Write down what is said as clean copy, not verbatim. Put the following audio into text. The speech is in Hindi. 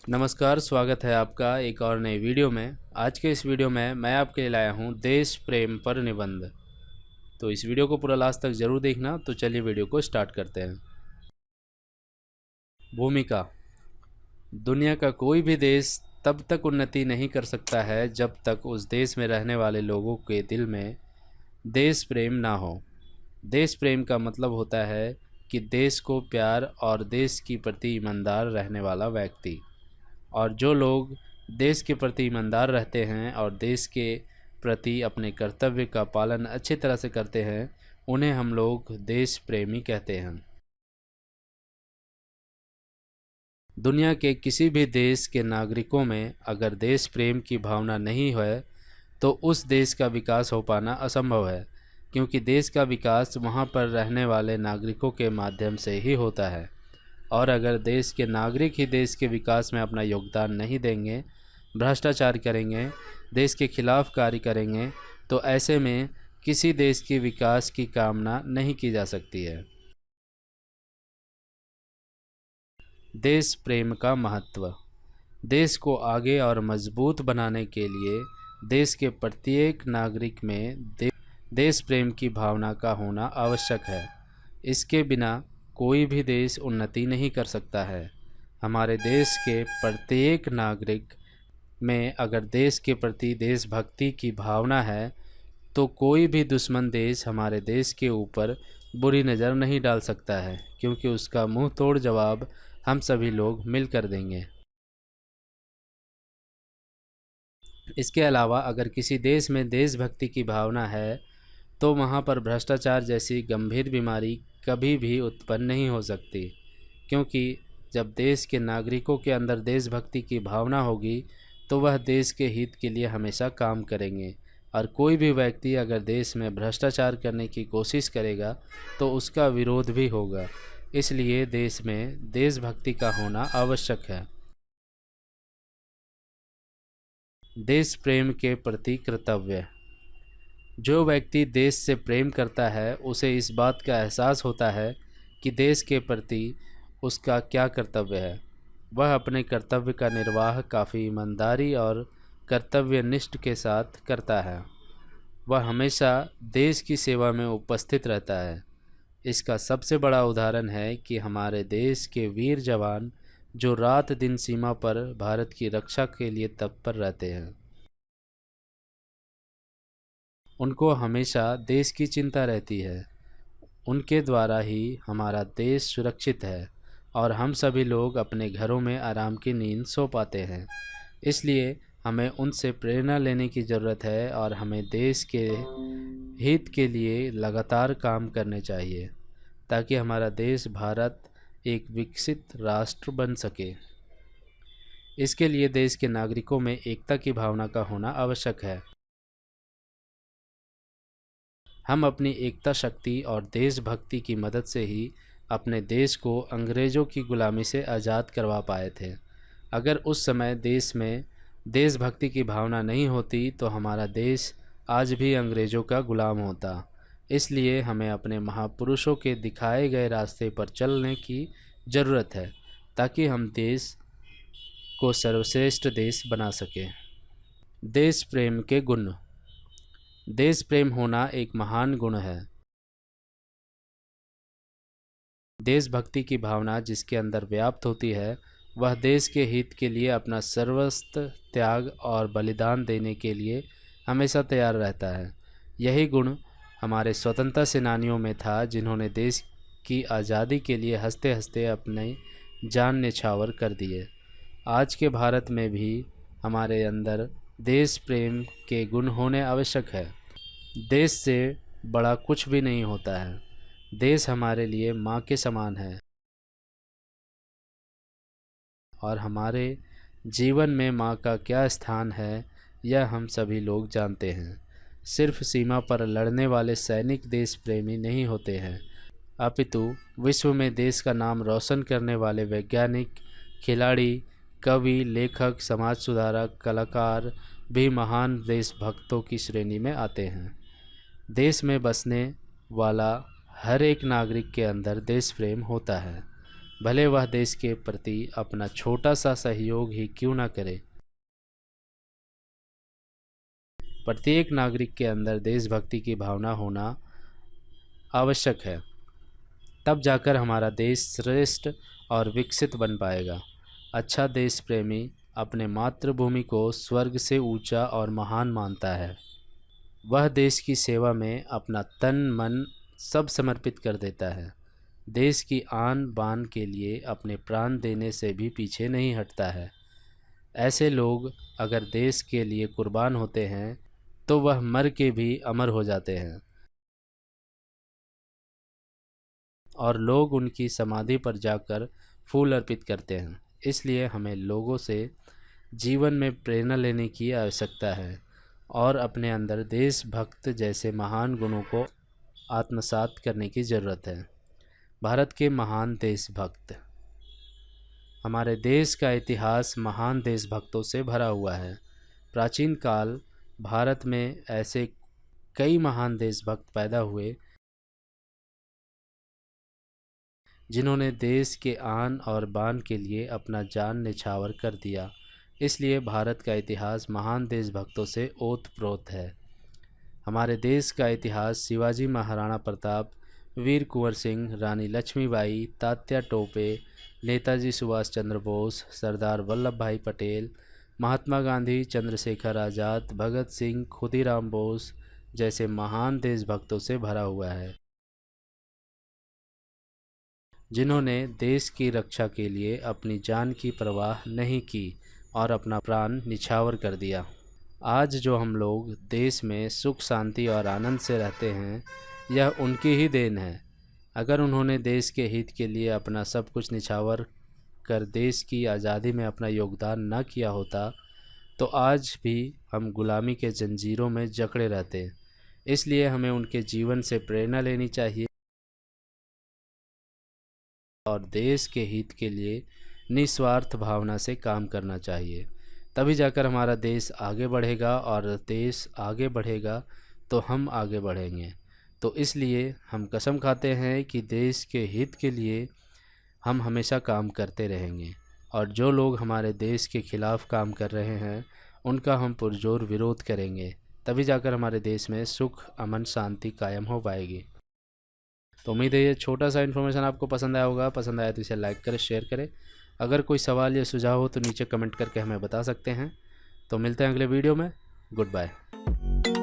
नमस्कार, स्वागत है आपका एक और नई वीडियो में। आज के इस वीडियो में मैं आपके लिए लाया हूँ देश प्रेम पर निबंध। तो इस वीडियो को पूरा लास्ट तक ज़रूर देखना। तो चलिए वीडियो को स्टार्ट करते हैं। भूमिका। दुनिया का कोई भी देश तब तक उन्नति नहीं कर सकता है जब तक उस देश में रहने वाले लोगों के दिल में देश प्रेम ना हो। देश प्रेम का मतलब होता है कि देश को प्यार और देश की प्रति ईमानदार रहने वाला व्यक्ति। और जो लोग देश के प्रति ईमानदार रहते हैं और देश के प्रति अपने कर्तव्य का पालन अच्छी तरह से करते हैं, उन्हें हम लोग देश प्रेमी कहते हैं। दुनिया के किसी भी देश के नागरिकों में अगर देश प्रेम की भावना नहीं है तो उस देश का विकास हो पाना असंभव है, क्योंकि देश का विकास वहाँ पर रहने वाले नागरिकों के माध्यम से ही होता है। और अगर देश के नागरिक ही देश के विकास में अपना योगदान नहीं देंगे, भ्रष्टाचार करेंगे, देश के खिलाफ कार्य करेंगे, तो ऐसे में किसी देश के विकास की कामना नहीं की जा सकती है। देश प्रेम का महत्व। देश को आगे और मजबूत बनाने के लिए देश के प्रत्येक नागरिक में देश प्रेम की भावना का होना आवश्यक है। इसके बिना कोई भी देश उन्नति नहीं कर सकता है। हमारे देश के प्रत्येक नागरिक में अगर देश के प्रति देशभक्ति की भावना है तो कोई भी दुश्मन देश हमारे देश के ऊपर बुरी नज़र नहीं डाल सकता है, क्योंकि उसका मुंह तोड़ जवाब हम सभी लोग मिलकर देंगे। इसके अलावा अगर किसी देश में देशभक्ति की भावना है तो वहाँ पर भ्रष्टाचार जैसी गंभीर बीमारी कभी भी उत्पन्न नहीं हो सकती, क्योंकि जब देश के नागरिकों के अंदर देशभक्ति की भावना होगी तो वह देश के हित के लिए हमेशा काम करेंगे। और कोई भी व्यक्ति अगर देश में भ्रष्टाचार करने की कोशिश करेगा तो उसका विरोध भी होगा। इसलिए देश में देशभक्ति का होना आवश्यक है। देश प्रेम के प्रति कर्तव्य। जो व्यक्ति देश से प्रेम करता है उसे इस बात का एहसास होता है कि देश के प्रति उसका क्या कर्तव्य है। वह अपने कर्तव्य का निर्वाह काफ़ी ईमानदारी और कर्तव्यनिष्ठ के साथ करता है। वह हमेशा देश की सेवा में उपस्थित रहता है। इसका सबसे बड़ा उदाहरण है कि हमारे देश के वीर जवान जो रात दिन सीमा पर भारत की रक्षा के लिए तत्पर रहते हैं। उनको हमेशा देश की चिंता रहती है। उनके द्वारा ही हमारा देश सुरक्षित है और हम सभी लोग अपने घरों में आराम की नींद सो पाते हैं। इसलिए हमें उनसे प्रेरणा लेने की ज़रूरत है और हमें देश के हित के लिए लगातार काम करने चाहिए, ताकि हमारा देश भारत एक विकसित राष्ट्र बन सके। इसके लिए देश के नागरिकों में एकता की भावना का होना आवश्यक है। हम अपनी एकता शक्ति और देशभक्ति की मदद से ही अपने देश को अंग्रेज़ों की गुलामी से आज़ाद करवा पाए थे। अगर उस समय देश में देशभक्ति की भावना नहीं होती तो हमारा देश आज भी अंग्रेज़ों का गुलाम होता। इसलिए हमें अपने महापुरुषों के दिखाए गए रास्ते पर चलने की ज़रूरत है, ताकि हम देश को सर्वश्रेष्ठ देश बना सकें। देश प्रेम के गुण। देश प्रेम होना एक महान गुण है। देशभक्ति की भावना जिसके अंदर व्याप्त होती है वह देश के हित के लिए अपना सर्वस्व त्याग और बलिदान देने के लिए हमेशा तैयार रहता है। यही गुण हमारे स्वतंत्रता सेनानियों में था, जिन्होंने देश की आज़ादी के लिए हंसते हंसते अपने जान न्यौछावर कर दिए। आज के भारत में भी हमारे अंदर देश प्रेम के गुण होने आवश्यक है। देश से बड़ा कुछ भी नहीं होता है। देश हमारे लिए माँ के समान है और हमारे जीवन में माँ का क्या स्थान है यह हम सभी लोग जानते हैं। सिर्फ सीमा पर लड़ने वाले सैनिक देश प्रेमी नहीं होते हैं, अपितु विश्व में देश का नाम रोशन करने वाले वैज्ञानिक, खिलाड़ी, कवि, लेखक, समाज सुधारक, कलाकार भी महान देशभक्तों की श्रेणी में आते हैं। देश में बसने वाला हर एक नागरिक के अंदर देश प्रेम होता है। भले वह देश के प्रति अपना छोटा सा सहयोग ही क्यों ना करे। प्रत्येक नागरिक के अंदर देशभक्ति की भावना होना आवश्यक है, तब जाकर हमारा देश श्रेष्ठ और विकसित बन पाएगा। अच्छा देश प्रेमी अपने मातृभूमि को स्वर्ग से ऊंचा और महान मानता है। वह देश की सेवा में अपना तन मन सब समर्पित कर देता है। देश की आन बान के लिए अपने प्राण देने से भी पीछे नहीं हटता है। ऐसे लोग अगर देश के लिए कुर्बान होते हैं तो वह मर के भी अमर हो जाते हैं और लोग उनकी समाधि पर जाकर फूल अर्पित करते हैं। इसलिए हमें लोगों से जीवन में प्रेरणा लेने की आवश्यकता है और अपने अंदर देशभक्त जैसे महान गुणों को आत्मसात करने की ज़रूरत है। भारत के महान देशभक्त। हमारे देश का इतिहास महान देशभक्तों से भरा हुआ है। प्राचीन काल भारत में ऐसे कई महान देशभक्त पैदा हुए जिन्होंने देश के आन और बान के लिए अपना जान न्यौछावर कर दिया। इसलिए भारत का इतिहास महान देशभक्तों से ओतप्रोत है। हमारे देश का इतिहास शिवाजी महाराणा प्रताप, वीर कुंवर सिंह, रानी लक्ष्मीबाई, तात्या टोपे, नेताजी सुभाष चंद्र बोस, सरदार वल्लभ भाई पटेल, महात्मा गांधी, चंद्रशेखर आज़ाद, भगत सिंह, खुदीराम बोस जैसे महान देशभक्तों से भरा हुआ है, जिन्होंने देश की रक्षा के लिए अपनी जान की परवाह नहीं की और अपना प्राण निछावर कर दिया। आज जो हम लोग देश में सुख शांति और आनंद से रहते हैं, यह उनकी ही देन है। अगर उन्होंने देश के हित के लिए अपना सब कुछ निछावर कर देश की आज़ादी में अपना योगदान न किया होता तो आज भी हम गुलामी के जंजीरों में जकड़े रहते। इसलिए हमें उनके जीवन से प्रेरणा लेनी चाहिए और देश के हित के लिए निस्वार्थ भावना से काम करना चाहिए। तभी जाकर हमारा देश आगे बढ़ेगा और देश आगे बढ़ेगा तो हम आगे बढ़ेंगे। तो इसलिए हम कसम खाते हैं कि देश के हित के लिए हम हमेशा काम करते रहेंगे और जो लोग हमारे देश के खिलाफ़ काम कर रहे हैं उनका हम पुरजोर विरोध करेंगे। तभी जाकर हमारे देश में सुख, अमन, शांति कायम हो पाएगी। तो उम्मीद है ये छोटा सा इन्फॉर्मेशन आपको पसंद आया होगा। पसंद आया तो इसे लाइक करें, शेयर करें। अगर कोई सवाल या सुझाव हो तो नीचे कमेंट करके हमें बता सकते हैं। तो मिलते हैं अगले वीडियो में। Good bye.